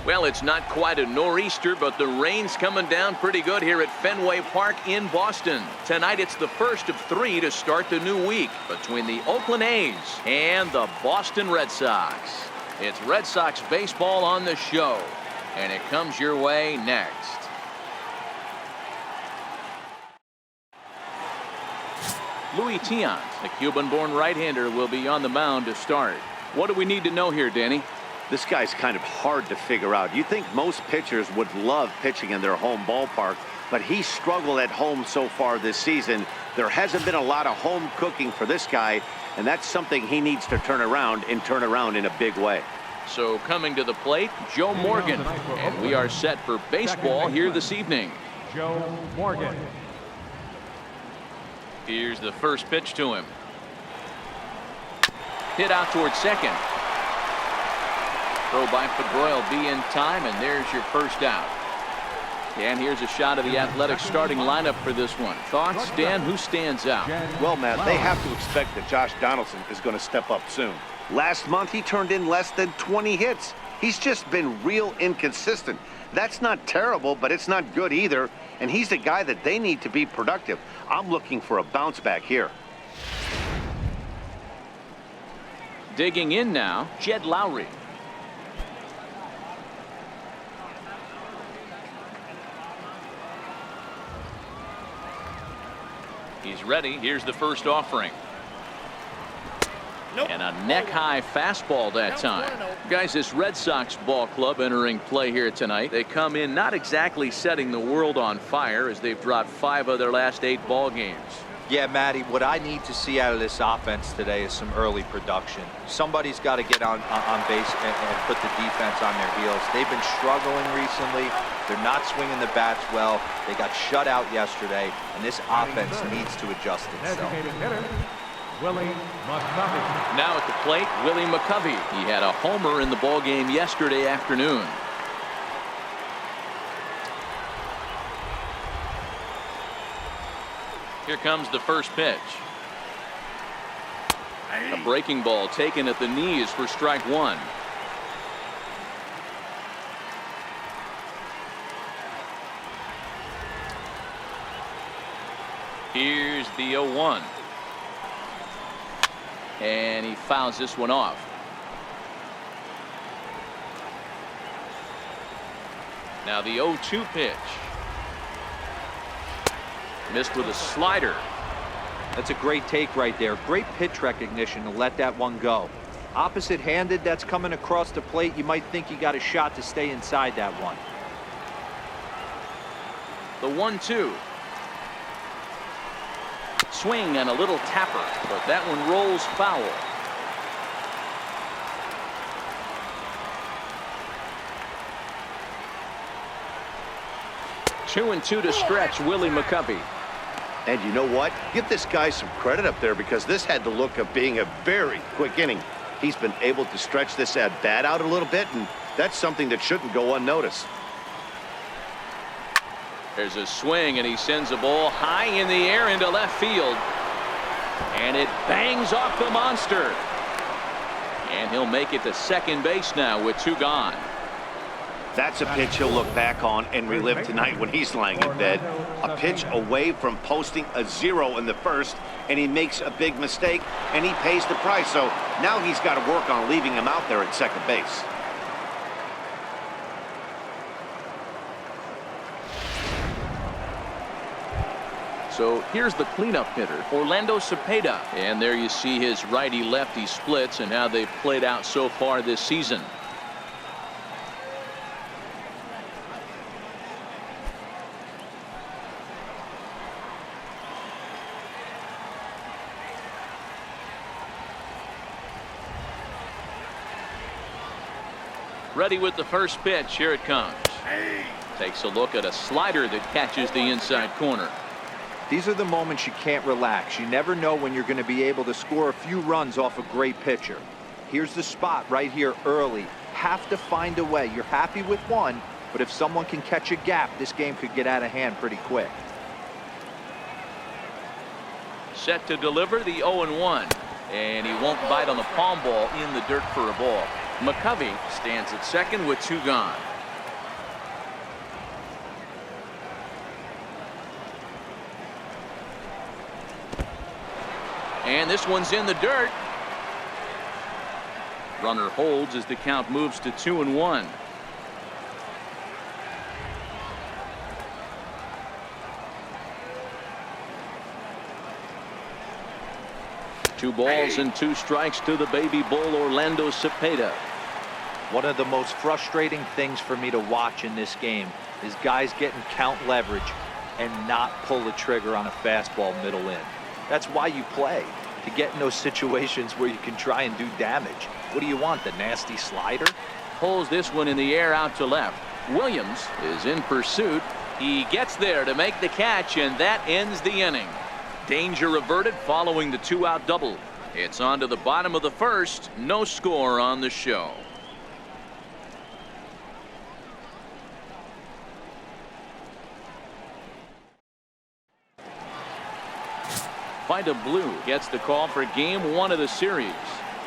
Well, it's not quite a nor'easter, but the rain's coming down pretty good here at Fenway Park in Boston. Tonight, it's the first of 3 to start the new week between the Oakland A's and the Boston Red Sox. It's Red Sox baseball on the show, and it comes your way next. Luis Tiant, the Cuban-born right-hander, will be on the mound to start. What do we need to know here, Danny? This guy's kind of hard to figure out. You think most pitchers would love pitching in their home ballpark, but he struggled at home so far this season. There hasn't been a lot of home cooking for this guy, and that's something he needs to turn around in a big way. So coming to the plate, Joe Morgan, and we are set for baseball here this evening. Joe Morgan. Here's the first pitch to him. Hit out towards second. Throw by Pedroia will be in time, and there's your first out. And here's a shot of the Athletics starting lineup for this one. Thoughts, Dan? Who stands out? Well, Matt, they have to expect that Josh Donaldson is going to step up soon. Last month, he turned in less than 20 hits. He's just been real inconsistent. That's not terrible, but it's not good either. And he's the guy that they need to be productive. I'm looking for a bounce back here. Digging in now, Jed Lowry. He's ready. Here's the first offering. Nope. And a neck-high fastball that time. Guys, this Red Sox ball club entering play here tonight. They come in not exactly setting the world on fire as they've dropped 5 of their last 8 ball games. Yeah, Matty, what I need to see out of this offense today is some early production. Somebody's got to get on base and put the defense on their heels. They've been struggling recently. They're not swinging the bats well. They got shut out yesterday, and this offense needs to adjust itself. Willie McCovey. Now at the plate, Willie McCovey. He had a homer in the ball game yesterday afternoon. Here comes the first pitch. A breaking ball taken at the knees for strike 1. Here's the 0-1. And he fouls this one off. Now the 0-2 pitch. Missed with a slider. That's a great take right there. Great pitch recognition to let that one go. Opposite-handed, that's coming across the plate. You might think you got a shot to stay inside that one. The 1-2. Swing and a little tapper, but that one rolls foul. Two and two to stretch Willie McCovey. And you know what? Give this guy some credit up there because this had the look of being a very quick inning. He's been able to stretch this at bat out a little bit, and that's something that shouldn't go unnoticed. There's a swing, and he sends a ball high in the air into left field. And it bangs off the monster. And he'll make it to second base now with 2 gone. That's a pitch he'll look back on and relive tonight when he's lying in bed. A pitch away from posting a 0 in the first, and he makes a big mistake, and he pays the price. So now he's got to work on leaving him out there at second base. So here's the cleanup hitter, Orlando Cepeda. And there you see his righty-lefty splits and how they've played out so far this season. Ready with the first pitch. Here it comes. Takes a look at a slider that catches the inside corner. These are the moments you can't relax. You never know when you're going to be able to score a few runs off a great pitcher. Here's the spot right here early. Have to find a way. You're happy with one, but if someone can catch a gap, this game could get out of hand pretty quick. Set to deliver the 0-1. And he won't bite on the palm ball in the dirt for a ball. McCovey stands at second with 2 gone. And this one's in the dirt. Runner holds as the count moves to 2-1. Two balls and two strikes to the baby bull, Orlando Cepeda. One of the most frustrating things for me to watch in this game is guys getting count leverage and not pull the trigger on a fastball middle in. That's why you play, to get in those situations where you can try and do damage. What do you want, the nasty slider? Pulls this one in the air out to left. Williams is in pursuit. He gets there to make the catch, and that ends the inning. Danger averted following the two-out double. It's on to the bottom of the first. No score on the show. Vida Blue gets the call for game one of the series.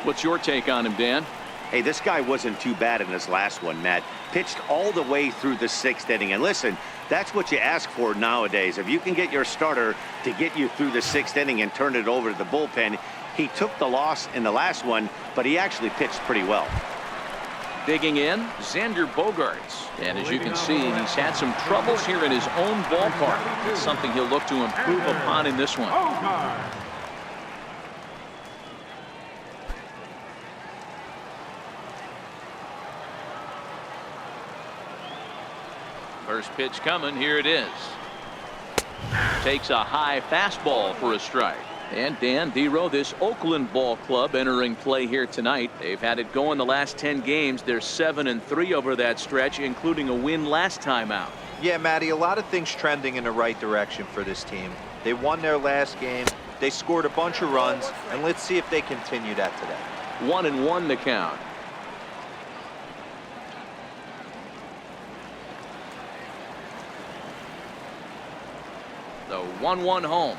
What's your take on him, Dan? Hey, this guy wasn't too bad in his last one, Matt. Pitched all the way through the sixth inning. And listen, that's what you ask for nowadays. If you can get your starter to get you through the sixth inning and turn it over to the bullpen, he took the loss in the last one, but he actually pitched pretty well. Digging in, Xander Bogaerts. And as you can see, he's had some troubles here in his own ballpark. It's something he'll look to improve upon in this one. First pitch coming. Here it is. Takes a high fastball for a strike. And Dan Dero, this Oakland ball club entering play here tonight. They've had it going the last 10 games. They're 7-3 over that stretch, including a win last time out. Yeah, Matty, a lot of things trending in the right direction for this team. They won their last game. They scored a bunch of runs, and let's see if they continue that today. 1-1 the count. The 1-1 home.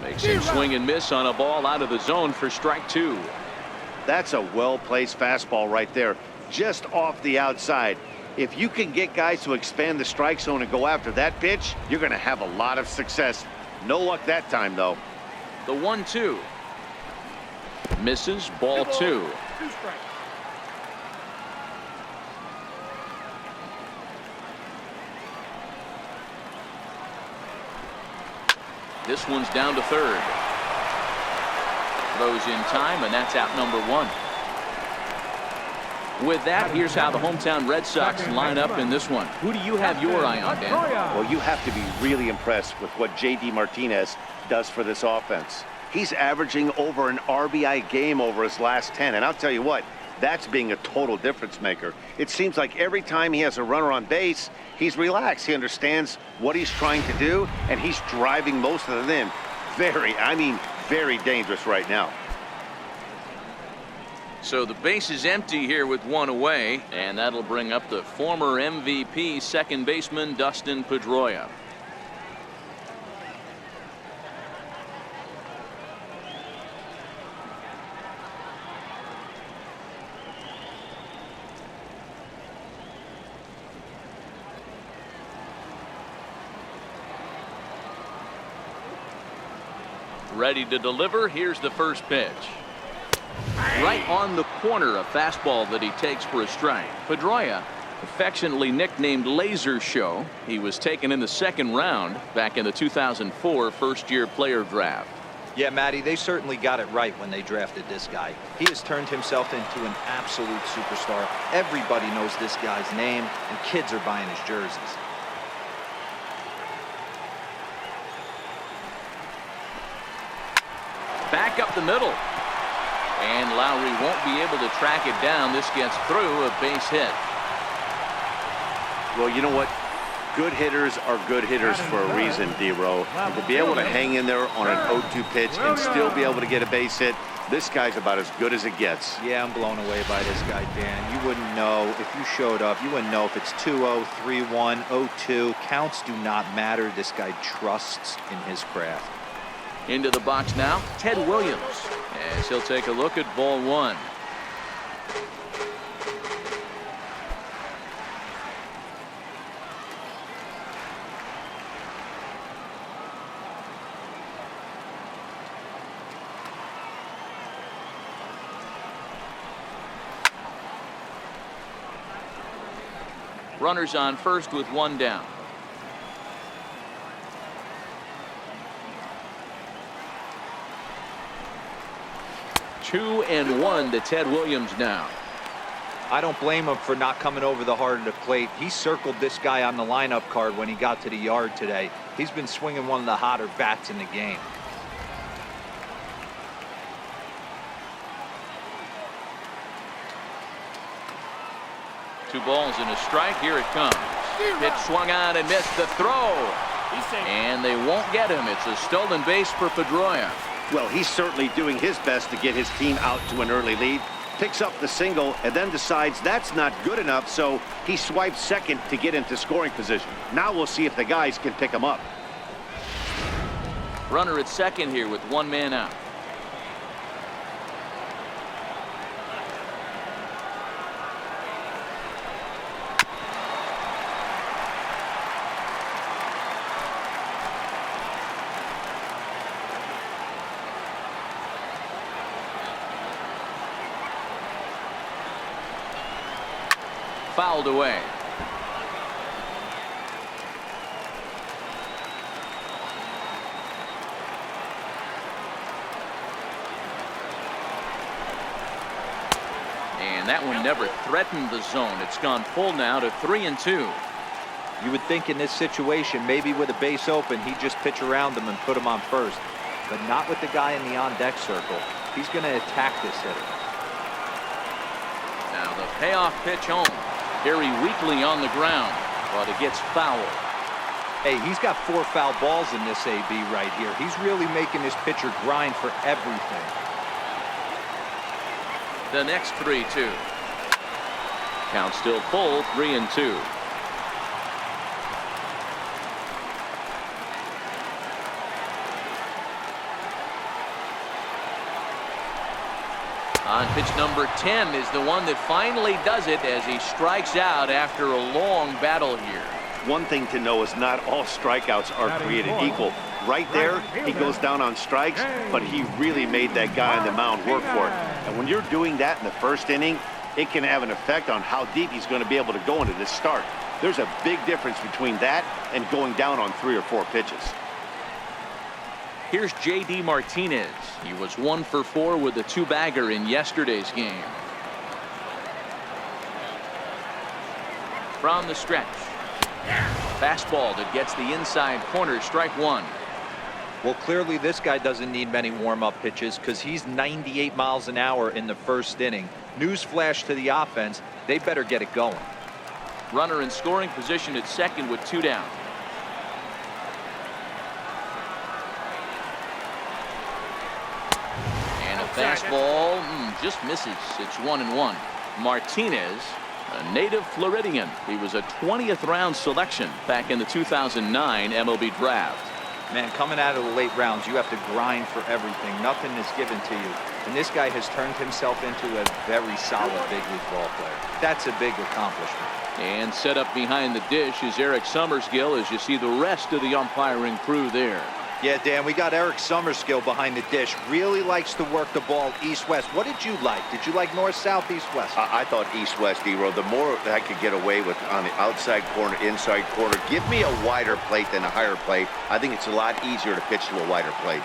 Makes him swing and miss on a ball out of the zone for strike two. That's a well-placed fastball right there, just off the outside. If you can get guys to expand the strike zone and go after that pitch, you're going to have a lot of success. No luck that time, though. The 1-2. Misses, ball two. This one's down to third. Throws in time, and that's out number one. With that, here's how the hometown Red Sox line up in this one. Who do you have your eye on, Dan? Well, you have to be really impressed with what J.D. Martinez does for this offense. He's averaging over an RBI game over his last 10, and I'll tell you what, that's being a total difference maker. It seems like every time he has a runner on base, he's relaxed. He understands what he's trying to do, and he's driving most of them in. Very dangerous right now. So the base is empty here with one away, and that'll bring up the former MVP second baseman Dustin Pedroia. Ready to deliver. Here's the first pitch. Right on the corner, a fastball that he takes for a strike. Pedroia, affectionately nicknamed Laser Show. He was taken in the second round back in the 2004 first-year player draft. Yeah, Matty, they certainly got it right when they drafted this guy. He has turned himself into an absolute superstar. Everybody knows this guy's name, and kids are buying his jerseys. Back up the middle. And Lowry won't be able to track it down. This gets through, a base hit. Well, you know what? Good hitters are good hitters for a reason, D-Row. And to be able to hang in there on an 0-2 pitch and still be able to get a base hit, this guy's about as good as it gets. Yeah, I'm blown away by this guy, Dan. You wouldn't know if you showed up. You wouldn't know if it's 2-0, 3-1, 0-2. Counts do not matter. This guy trusts in his craft. Into the box now, Ted Williams, as he'll take a look at ball one. Runners on first with one down. Two and one to Ted Williams now. I don't blame him for not coming over the hard of the plate. He circled this guy on the lineup card when he got to the yard today. He's been swinging one of the hotter bats in the game. Two balls and a strike. Here it comes. Pitch swung on and missed the throw. And they won't get him. It's a stolen base for Pedroia. Well, he's certainly doing his best to get his team out to an early lead. Picks up the single and then decides that's not good enough, so he swipes second to get into scoring position. Now we'll see if the guys can pick him up. Runner at second here with one man out. Fouled away. And that one never threatened the zone. It's gone full now to 3-2. You would think in this situation, maybe with a base open, he'd just pitch around him and put him on first. But not with the guy in the on-deck circle. He's going to attack this hitter. Now the payoff pitch home. Very weakly on the ground, but it gets fouled. Hey, he's got 4 foul balls in this AB right here. He's really making this pitcher grind for everything. The next 3-2. Count still full, 3-2. On pitch number 10 is the one that finally does it as he strikes out after a long battle here. One thing to know is not all strikeouts are created equal. Right there, he goes down on strikes, but he really made that guy on the mound work for it. And when you're doing that in the first inning, it can have an effect on how deep he's going to be able to go into this start. There's a big difference between that and going down on 3 or 4 pitches. Here's J.D. Martinez. He was 1 for 4 with a 2-bagger in yesterday's game. From the stretch. Fastball that gets the inside corner, strike 1. Well, clearly this guy doesn't need many warm-up pitches because he's 98 miles an hour in the first inning. Newsflash to the offense, they better get it going. Runner in scoring position at second with 2 down. Fastball just misses. It's 1-1. Martinez, a native Floridian. He was a 20th round selection back in the 2009 MLB draft. Man, coming out of the late rounds, you have to grind for everything. Nothing is given to you. And this guy has turned himself into a very solid big league ball player. That's a big accomplishment. And set up behind the dish is Eric Summerskill as you see the rest of the umpiring crew there. Yeah, Dan, we got Eric Summerskill behind the dish. Really likes to work the ball east-west. What did you like? Did you like north-south, east-west? I thought east-west, D-Row. The more I could get away with on the outside corner, inside corner, give me a wider plate than a higher plate. I think it's a lot easier to pitch to a wider plate.